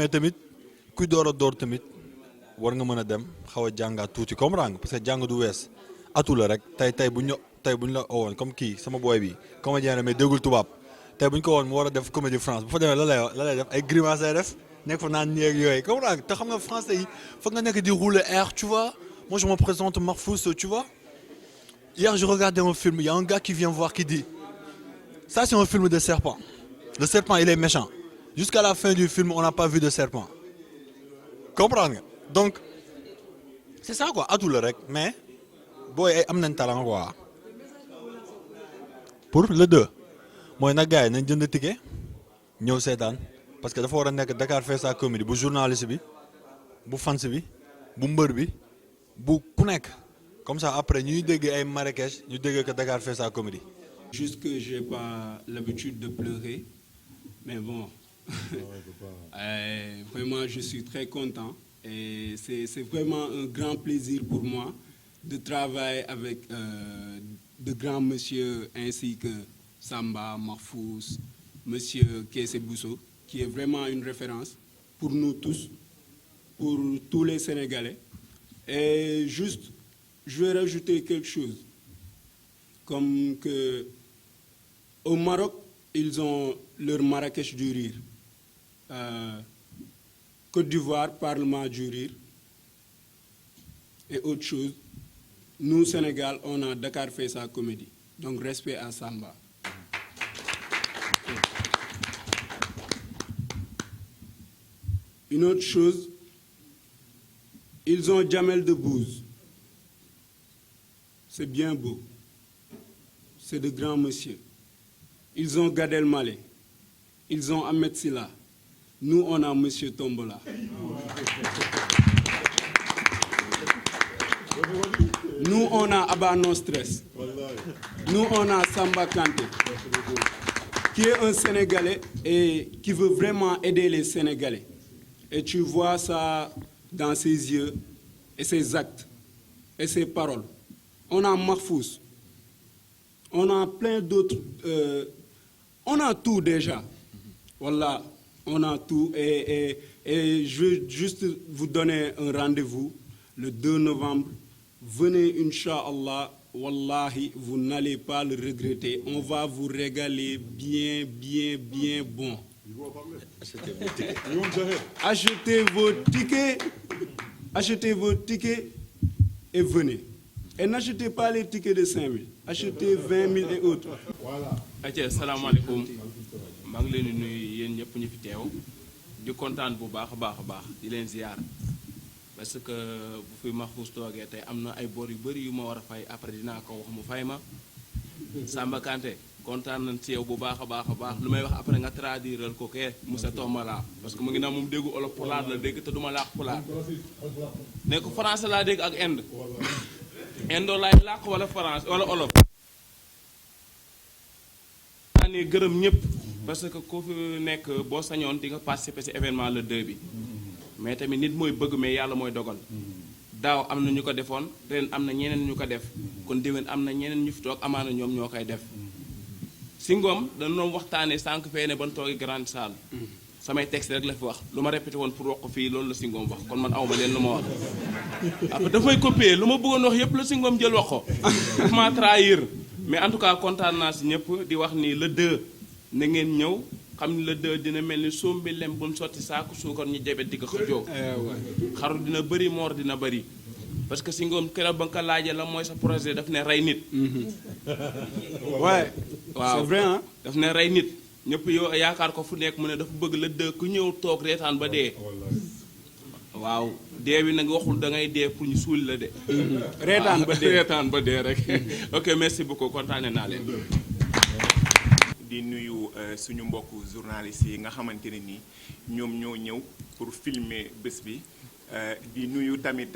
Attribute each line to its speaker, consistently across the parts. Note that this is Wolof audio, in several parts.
Speaker 1: mais tamit kuy door a door tamit war nga mën a dem xaw a jàngaat tuuti comprendre nga parce que jàng du wees atu la rek tey bu ñu la owoon comme kii sama boy bi comédien la mais déggul tubaab tey bu ñu ko woon mu war a def comédie France bu fa demee la lay def ay grimaces lay def nekk fa naan nii ak yooyu comprendre nga te xam nga français yi foog nga nekk di rouler air tu vois moi je me présente Marfous tu vois hier je regardais un film il y a un gars qui vient voir qui dit ça c'est un film de serpent le serpent il est méchant jusqu'à la fin du film on n'a pas vu de serpent comprendre nga donc c'est ça quoi atu la rek mais booy ay am nañ talent quoi pour le 2 mooy nag gars yi nañ jënd ticket ñëw seetaan parce que dafa war a nekk Dakar fait sa comédie bu journaliste bi bu fans bi bu mbër bi bu ku nekk comme ça après ñuy dégg ay Marrakech ñu dégg que Dakar fait sa comédie.
Speaker 2: Juste que j'ai pas l'habitude de pleurer mais bon vraiment je suis très content et c'est vraiment un grand plaisir pour moi de travailler avec de grands messieurs ainsi que Samba, Marfous, monsieur Kessé Bousso, qui est vraiment une référence pour nous tous, pour tous les Sénégalais. Et juste, je vais rajouter quelque chose, comme que au Maroc, ils ont leur Marrakech du rire. Côte d'Ivoire, Parlement du rire. Et autre chose, nous, Sénégal, on a Dakar fait sa comédie. Donc, respect à Samba. Une autre chose, ils ont Jamel Debbouze. C'est bien beau. C'est de grands messieurs. Ils ont Gad Elmaleh. Ils ont Ahmed Silla. Nous, on a Monsieur Tombola. Nous, on a Abba No Stress. Nous, on a Samba Kanté, qui est un Sénégalais et qui veut vraiment aider les Sénégalais. Et tu vois ça dans ses yeux et ses actes et ses paroles. On a Marfous. On a plein d'autres. On a tout déjà. Voilà, on a tout. Et je veux juste vous donner un rendez-vous le 2 novembre. Venez, Inch'Allah. Wallahi, vous n'allez pas le regretter. On va vous régaler bien, bien, bien bon. Achetez vos tickets et venez. Et n'achetez pas les tickets de 5 000. Achetez 20 000 et autres.
Speaker 3: Voilà. Assalamu alaikum. maa ngi leen di nuyu yéen ñëpp ñu fi teew di kontaan bu baax a baax di leen ziar parce que bu fi Mahfouz toogee tey am na ay bor yu bëri yu ma war a fay après dinaa ko wax mu fay ma Samba Kanté kontaan nañ ci yow bu baax a baax lu may wax après nga traduiral ko kee Moussa Tombala parce que mu ngi naan moom déggu olof pulaar la dégg te duma làkk pulaar ne ko français laa dégg ak Inde Indo laay làkk wala France wala olof naa ne gërëm ñëpp parce que ku fi nekk boo sañoon di nga participer ci événement le 2 bi mais tamit nit mooy bëgg mais yàlla mooy dogal daaw am na ñu ko defoon ren am na ñeneen ñu ko def kon déwén am na ñeneen ñu fi toog amaana ñoom ñoo koy def si ngoom dañu doon waxtaanee sànq fee ne ban toogi grande salle samay texte rek la fi wax lu ma répété woon pour wax ko fii loolu la si ngoom wax kon man awma leen lu ma wax après daf may copier lu ma bëggoon wax yépp la si ngoom jël wax ko daf maa trahir mais en tout cas kontaan naa si ñëpp di wax ni le 2 na ngeen ñëw xam ni le 2 dina mel ni sombi lem buñ sotti saaku suukar ñu jebet di ko xëjoo xaru dina bëri moor dina bëri parce que si ngoom keroog ba nga ko laajee la mooy sa projet daf ne rey nit
Speaker 2: Ouais,
Speaker 3: waaw
Speaker 2: c'est vrai hein.
Speaker 3: daf ne rey nit ñëpp yow yaakaar ko fu nekk mu ne dafa bëgg la dë ku ñëw toog reetaan ba dee waaw dee bi nag waxul da ngay dee pour ñu suul la de reetaan ba dee rek ok merci beaucoup kontaane naa leen
Speaker 4: di nuyu suñu mbokku journalistes yi nga xamante ne nii ñoom ñoo ñëw pour filmer bés bi di nuyu tamit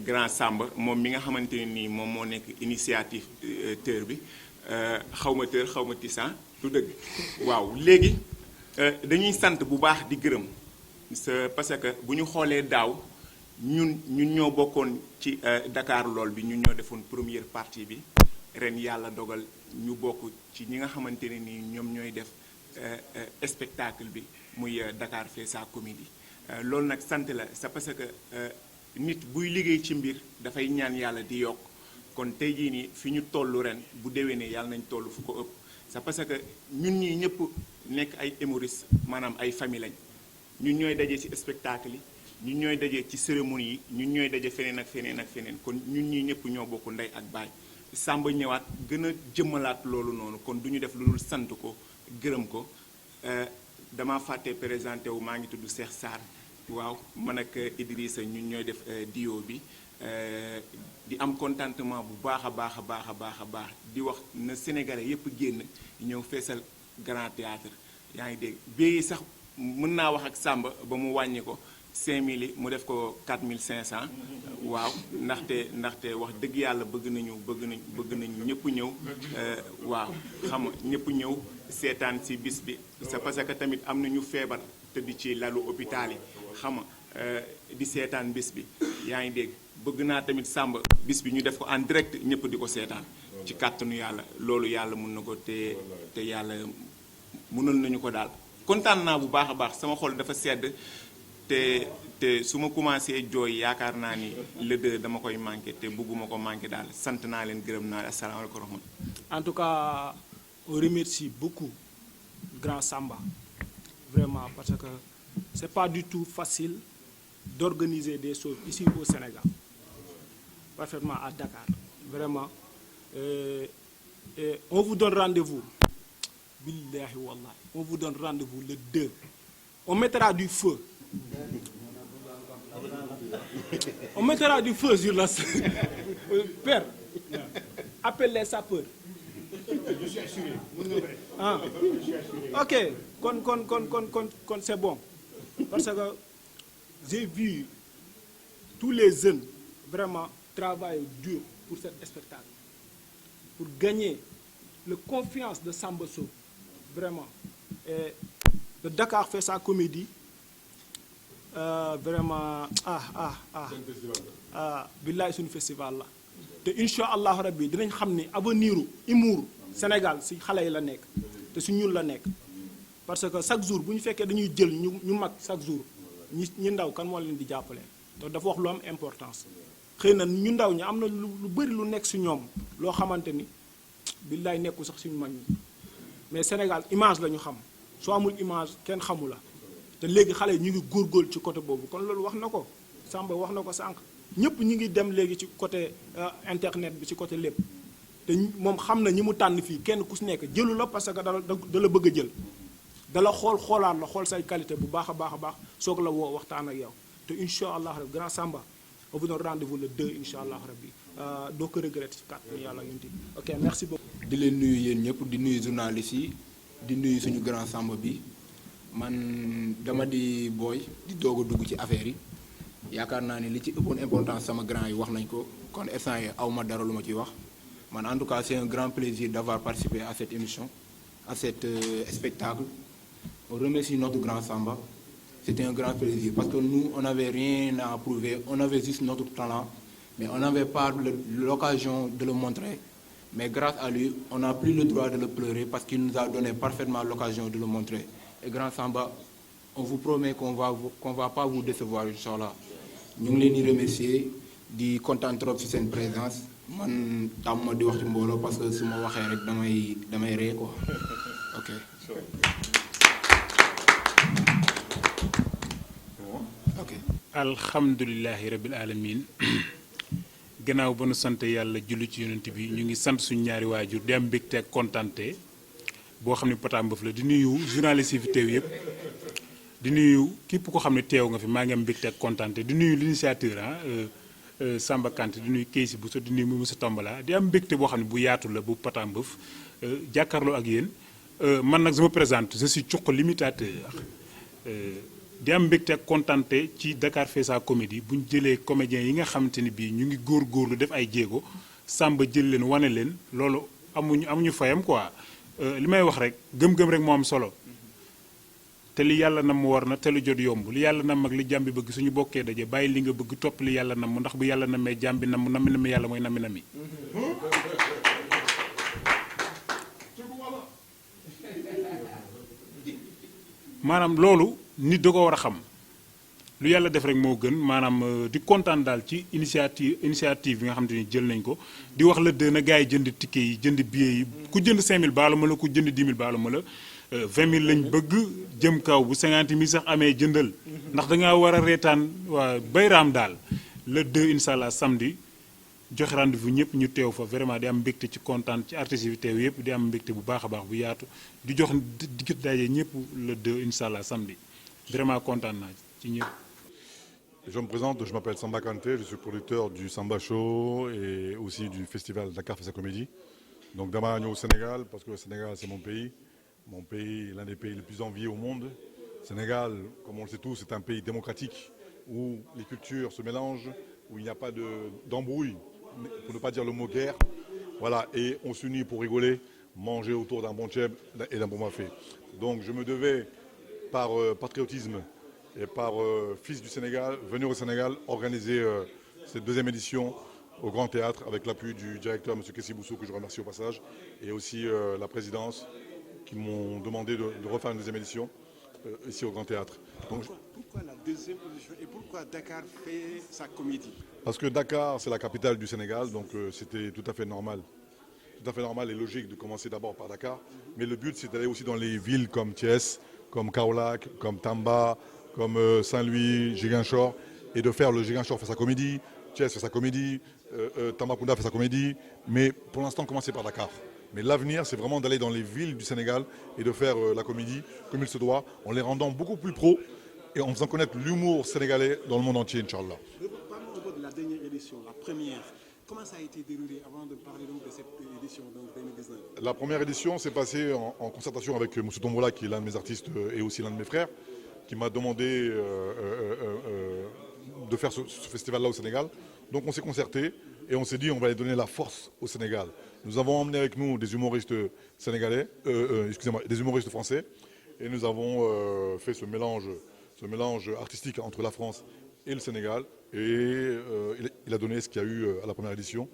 Speaker 4: grand Samba moom mi nga xamante ne nii moom moo nekk initiative bi xaw ma tër xaw ma tisan du dëgg waaw léegi dañuy sant bu baax di gërëm parce que bu ñu xoolee daaw ñun ñoo bokkoon ci Dakar lool bi ñun ñoo defoon première partie bi ren yàlla dogal ñu bokk ci ñi nga xamante ne ni ñoom ñooy def spectacle bi muy Dakar fait sa comédie loolu nag sant la c'est parce que nit buy liggéey ci mbir dafay ñaan yàlla di yokk kon tey jii nii fi ñu toll ren bu déwénee yàlla nañ toll fu ko ëpp c'est parce que ñun ñii ñëpp nekk ay humoristes maanaam ay famille lañ ñun ñooy daje ci spectacle yi ñun ñooy daje ci cérémonie yi ñun ñooy daje feneen ak feneen ak feneen kon ñun ñii ñëpp ñoo bokk ndey ak baay Samba ñëwaat gën a jëmmalaat loolu noonu kon du ñu def lu dul sant ko gërëm ko dama fàtte présenté wu maa ngi tudd Cheikh Sarr waaw man ak Idrissa ñun ñooy def duo bi di am contentement bu baax a baax a baax a baax a baax di wax na Sénégalais yépp génn ñëw feesal Grand Théâtre yaa ngi dégg bii sax mën naa wax ak Samba ba mu wàññi ko 5000 yi mu def ko 4500 waaw ndaxte wax dëgg yàlla bëgg nañu ñëpp ñëw waaw xam nga ñëpp ñëw seetaan ci bis bi c'est parce que tamit am na ñu feebar tëdd ci lalu hôpital yi xam nga di seetaan bis bi yaa ngi dégg bëgg naa tamit Samba bis bi ñu def ko en direct ñëpp di ko seetaan ci kàttanu yàlla loolu yàlla mun na ko te yàlla mënal nañu ko daal kontaan naa bu baax a baax sama xol dafa sedd te su ma commencé jooy yaakaar naa ni le 2 dama koy manqué te bëgguma ko manqué daal sant naa leen gërëm naa asalaamaaleykum wa rahmatulah.
Speaker 5: En tout cas on remercie beaucoup Grand Samba vraiment parce que c'est pas du tout facile d'organiser des choses ici au Sénégal parfaitement à Dakar vraiment et on vous donne rendez-vous billahi wallahi on vous donne rendez-vous le 2 on mettra du feu. On mettra du feu sur la scène. Père, appelle les sapeurs. Je suis assuré. Ah. Ok, kon c'est bon. Parce que j'ai vu tous les jeunes vraiment travailler dur pour cet spectacle. Pour gagner la confiance de Samba Sow. Vraiment. Et le Dakar fait sa comédie. Vraiment billaay suñu festival la te incha allahu rabbi dinañ xam ni avenir humour Sénégal si xale yi la nekk te si ñun la nekk parce que chaque jour bu ñu fekkee dañuy jël ñu mag chaque jour ñi ndaw kan moo leen di jàppale te dafa wax lu am importance xëy na ñu ndaw ñi am na lu bëri lu nekk si ñoom loo xamante ni billaay nekkul sax suñu mag ñi mais Sénégal image la ñu xam soo amul image kenn xamu la te léegi xale yi ñu ngi góorgóorlu ci côté boobu kon loolu wax na ko Samba wax na ko sànq ñëpp ñu ngi dem léegi ci côté internet bi ci côté lépp te moom xam na ñi mu tànn fii kenn ku si nekk jëlu la parce que da la bëgg a jël dala xoolaat la xool say qualité bu baax a baax a baax soog la woo waxtaan ak yow te incha allah rabbi Grand Samba on vous donne rendez-vous le 2 incha allah rabbi doo ko regretter ci kàttan yàlla ñunti ok merci beaucoup.
Speaker 6: di leen nuyu yéen ñëpp di nuyu journalistes yi di nuyu suñu Grand Samba bi. man dama di booy di doog a dugg ci affaire yi yaakaar naa ni li ci ëppoon importance sama grand yi wax nañ ko kon instant yi aw ma dara lu ma ciy wax man en tout cas c'est un grand plaisir d'avoir participé à cette émission à cet spectacle on remercie notre Grand Samba c'était un grand plaisir parce que nous on n'avait rien à prouver on avait juste notre talent mais on n'avait pas l'occasion de le montrer mais grâce à lui on n'a plus le droit de le pleurer parce qu'il nous a donné parfaitement l'occasion de le montrer. Et Grand Samba, on vous promet qu'on va pas vous décevoir, Inch'Allah. Nous voulons les remercier, di content trop sur cette présence. Man tam di wax ci mbolo parce que suma waxé rek damay ré quoi. OK. OK.
Speaker 7: Alhamdulillahi rabbil alamin. Gannaaw ba nu sant yàlla julli ci yonent bi ñu ngi sant suñu ñaari waajur di am mbégte ak kontante boo xam ne Pata Mbëf la di nuyu journaliste yi fi teew yëpp di nuyu képp ko xam ne teew nga fi maa ngi am mbégte ak kontante di nuyu l'initiateur Samba Kanté di nuyu Keysi Bousso di nuyu Moussa Tombala di am mbégte boo xam ne bu yaatu la bu Pata Mbëf jàkkaarloo ak yéen man nag je me présente je suis Cuq l'imitateur di am mbégte ak kontante ci Dakar fait sa comédie bu ñu jëlee comédiens yi nga xamante ni bii ñu ngi góorgóorlu def ay jéego Samba jël leen wane leen loolu amuñu fayam quoi li may wax rek gëm-gëm rek moo am solo te li yàlla nam war na te lu jot yomb li yàlla nam ak li jàmbi bëgg suñu bokkee daje bàyyi li nga bëgg topp li yàlla nam ndax bu yàlla namee jàmbi nam nami yàlla mooy nami maanaam loolu nit da ko war a xam lu yàlla def rek moo gën maanaam di kontaan daal ci initiative bi nga xamante ni jël nañ ko di wax la na gars yi jënd ticket yi jënd billet yi ku jënd 5000 baalu ma la ku jënd 10 000 baalu ma la 20 000 lañ bëgg jëm kaw bu 50 000 sax amee jëndal ndax da ngaa war a reetaan waa bayraam daal le 2 incha allah samedi joxe rendez-vous ñëpp ñu teew fa vraiment di am mbégte ci kontaan ci artistes yi teew yëpp di am mbégte bu baax a baax bu yaatu di jox di daje ñëpp le 2 incha allah samedi vraiment kontaan naa ci ñëpp.
Speaker 8: Je me présente, je m'appelle Samba Kanté, je suis producteur du Samba Show et aussi du festival Dakar fait sa comédie. Donc demain au Sénégal, parce que le Sénégal c'est mon pays, l'un des pays les plus enviés au monde. Sénégal, comme on le sait tous, c'est un pays démocratique où les cultures se mélangent, où il n'y a pas d'embrouille, pour ne pas dire le mot guerre. Voilà, et on s'unit pour rigoler, manger autour d'un bon tchèb et d'un bon mafé. Donc je me devais, par patriotisme et par fils du Sénégal, venir au Sénégal organiser cette deuxième édition au Grand Théâtre avec l'appui du directeur M. Kessi Boussou, que je remercie au passage, et aussi la présidence qui m'ont demandé de refaire une deuxième édition ici au Grand Théâtre. Donc,
Speaker 9: pourquoi la deuxième édition et pourquoi Dakar fait sa comédie?
Speaker 8: Parce que Dakar, c'est la capitale du Sénégal, donc c'était tout à fait normal. Tout à fait normal et logique de commencer d'abord par Dakar. Mais le but, c'est d'aller aussi dans les villes comme Thiès, comme Kaolack, comme Tamba, comme Saint-Louis, Ziguinchor, et de faire le Ziguinchor fait sa comédie, Thiès fait sa comédie, Tambacounda fait sa comédie, mais pour l'instant commencer par Dakar. Mais l'avenir, c'est vraiment d'aller dans les villes du Sénégal et de faire la comédie comme il se doit, en les rendant beaucoup plus pros et en faisant connaître l'humour sénégalais dans le monde entier, Inch'Allah.
Speaker 9: Parlons de la dernière édition, la première. Comment ça a été déroulé avant de parler donc de cette édition donc 2019?
Speaker 8: La première édition s'est passée en concertation avec M. Tombola, qui est l'un de mes artistes et aussi l'un de mes frères, qui m'a demandé de faire ce festival-là au Sénégal. Donc on s'est concerté et on s'est dit on va aller donner la force au Sénégal. Nous avons emmené avec nous des humoristes sénégalais, des humoristes français, et nous avons fait ce mélange artistique entre la France et le Sénégal, et il a donné ce qu'il y a eu à la première édition.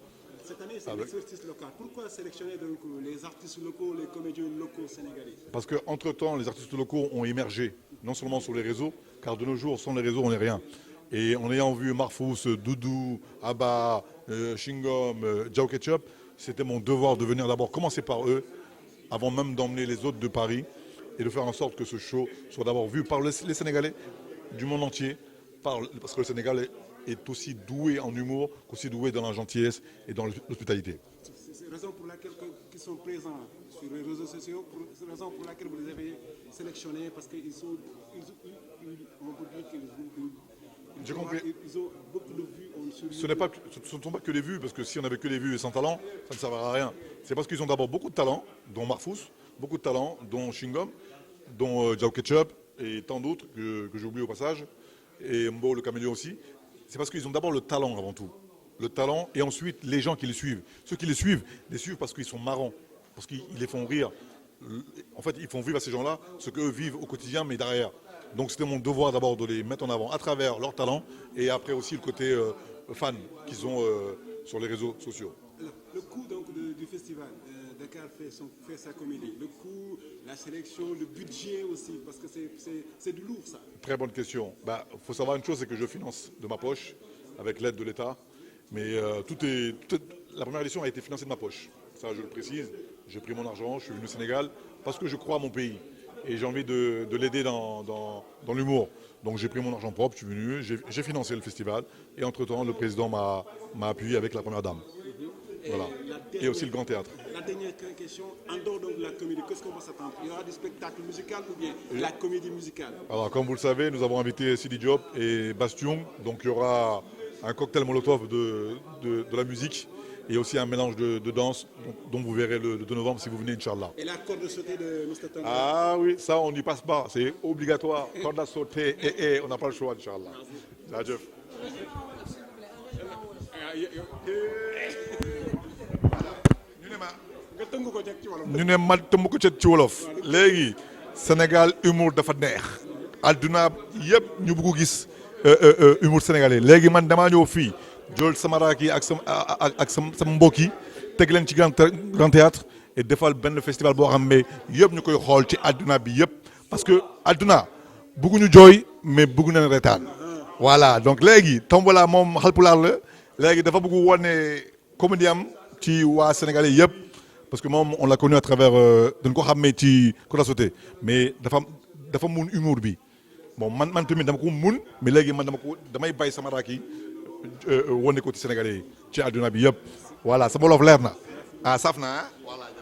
Speaker 9: Cette année, c'est l'exercice local. Pourquoi sélectionner donc les artistes locaux, les comédiens locaux sénégalais?
Speaker 8: Parce qu'entre-temps, les artistes locaux ont émergé, non seulement sur les réseaux, car de nos jours, sans les réseaux, on n'est rien. Et en ayant vu Marfous, Doudou, Abba, Shingom, Jao Ketchup, c'était mon devoir de venir d'abord commencer par eux, avant même d'emmener les autres de Paris, et de faire en sorte que ce show soit d'abord vu par les Sénégalais du monde entier, parce que le Sénégal est aussi doué en humour, qu'aussi doué dans la gentillesse et dans l'hospitalité.
Speaker 9: C'est la raison pour laquelle ils sont présents sur les réseaux sociaux, c'est la raison pour laquelle vous les avez sélectionnés, parce qu'ils sont, on peut dire qu'ils ont beaucoup de vues.
Speaker 8: Ce ne sont pas que des vues, parce que si on avait que des vues et sans talent, ça ne servira à rien. C'est parce qu'ils ont d'abord beaucoup de talent, dont Marfous, beaucoup de talent, dont Shingom, dont Jao Ketchup et tant d'autres que j'ai oublié au passage, et Mbo le Caméléon aussi. C'est parce qu'ils ont d'abord le talent avant tout. Le talent, et ensuite les gens qui les suivent. Ceux qui les suivent parce qu'ils sont marrants, parce qu'ils les font rire. En fait, ils font vivre à ces gens-là ce qu'eux vivent au quotidien, mais derrière. Donc c'était mon devoir d'abord de les mettre en avant à travers leur talent, et après aussi le côté fan qu'ils ont sur les réseaux sociaux.
Speaker 9: Alors, le coût donc, du festival, Dakar fait sa comédie. Le coût, la sélection, le budget aussi, parce que c'est du lourd ça.
Speaker 8: Très bonne question. Faut savoir une chose, c'est que je finance de ma poche, avec l'aide de l'État. Mais la première édition a été financée de ma poche. Ça, je le précise. J'ai pris mon argent, je suis venu au Sénégal, parce que je crois à mon pays. Et j'ai envie de l'aider dans l'humour. Donc j'ai pris mon argent propre, je suis venu, j'ai financé le festival. Et entre-temps, le président m'a appuyé avec la première dame. Voilà. Et aussi le Grand Théâtre.
Speaker 9: La dernière question, en dehors de la comédie, qu'est-ce qu'on va s'attendre? Il y aura du spectacle musical ou bien la comédie musicale?
Speaker 8: Alors, comme vous le savez, nous avons invité Sidi Diop et Bastion. Donc il y aura un cocktail Molotov de la musique et aussi un mélange de danse dont vous verrez le 2 novembre si vous venez, Inch'Allah.
Speaker 9: Et la corde sautée de Mr. Tombola?
Speaker 8: Ah oui, ça on n'y passe pas, c'est obligatoire. Corde à sauter, on n'a pas le choix, Inch'Allah. Jaajëf. ñu ne ma tëmb ko ci wolof léegi Sénégal humour dafa neex adduna yëpp ñu bëgg gis humour sénégalais léegi man damaa ñëw fii jël sama raak yi ak sama mbokk yi teg leen ci grand théâtre et defal benn festival boo xam ne yëpp ñu koy xool ci adduna bi yëpp parce que adduna bëgguñu jooy mais bëgg nañ reetaan voilà donc léegi Tombola moom Haalpulaar la léegi dafa bëgg wane comédie am ci waa sénégalais yëpp parce que moom on l'a connu à travers dañ ko xàmmee ci Kota Sauté mais dafa mun humour bi bon man tamit dama ko mun mais léegi man damay bay sama raak yi wane ko ci sénégalais yi ci àdduna bi yëpp voilà sama wolof leer na ah saf na voilà.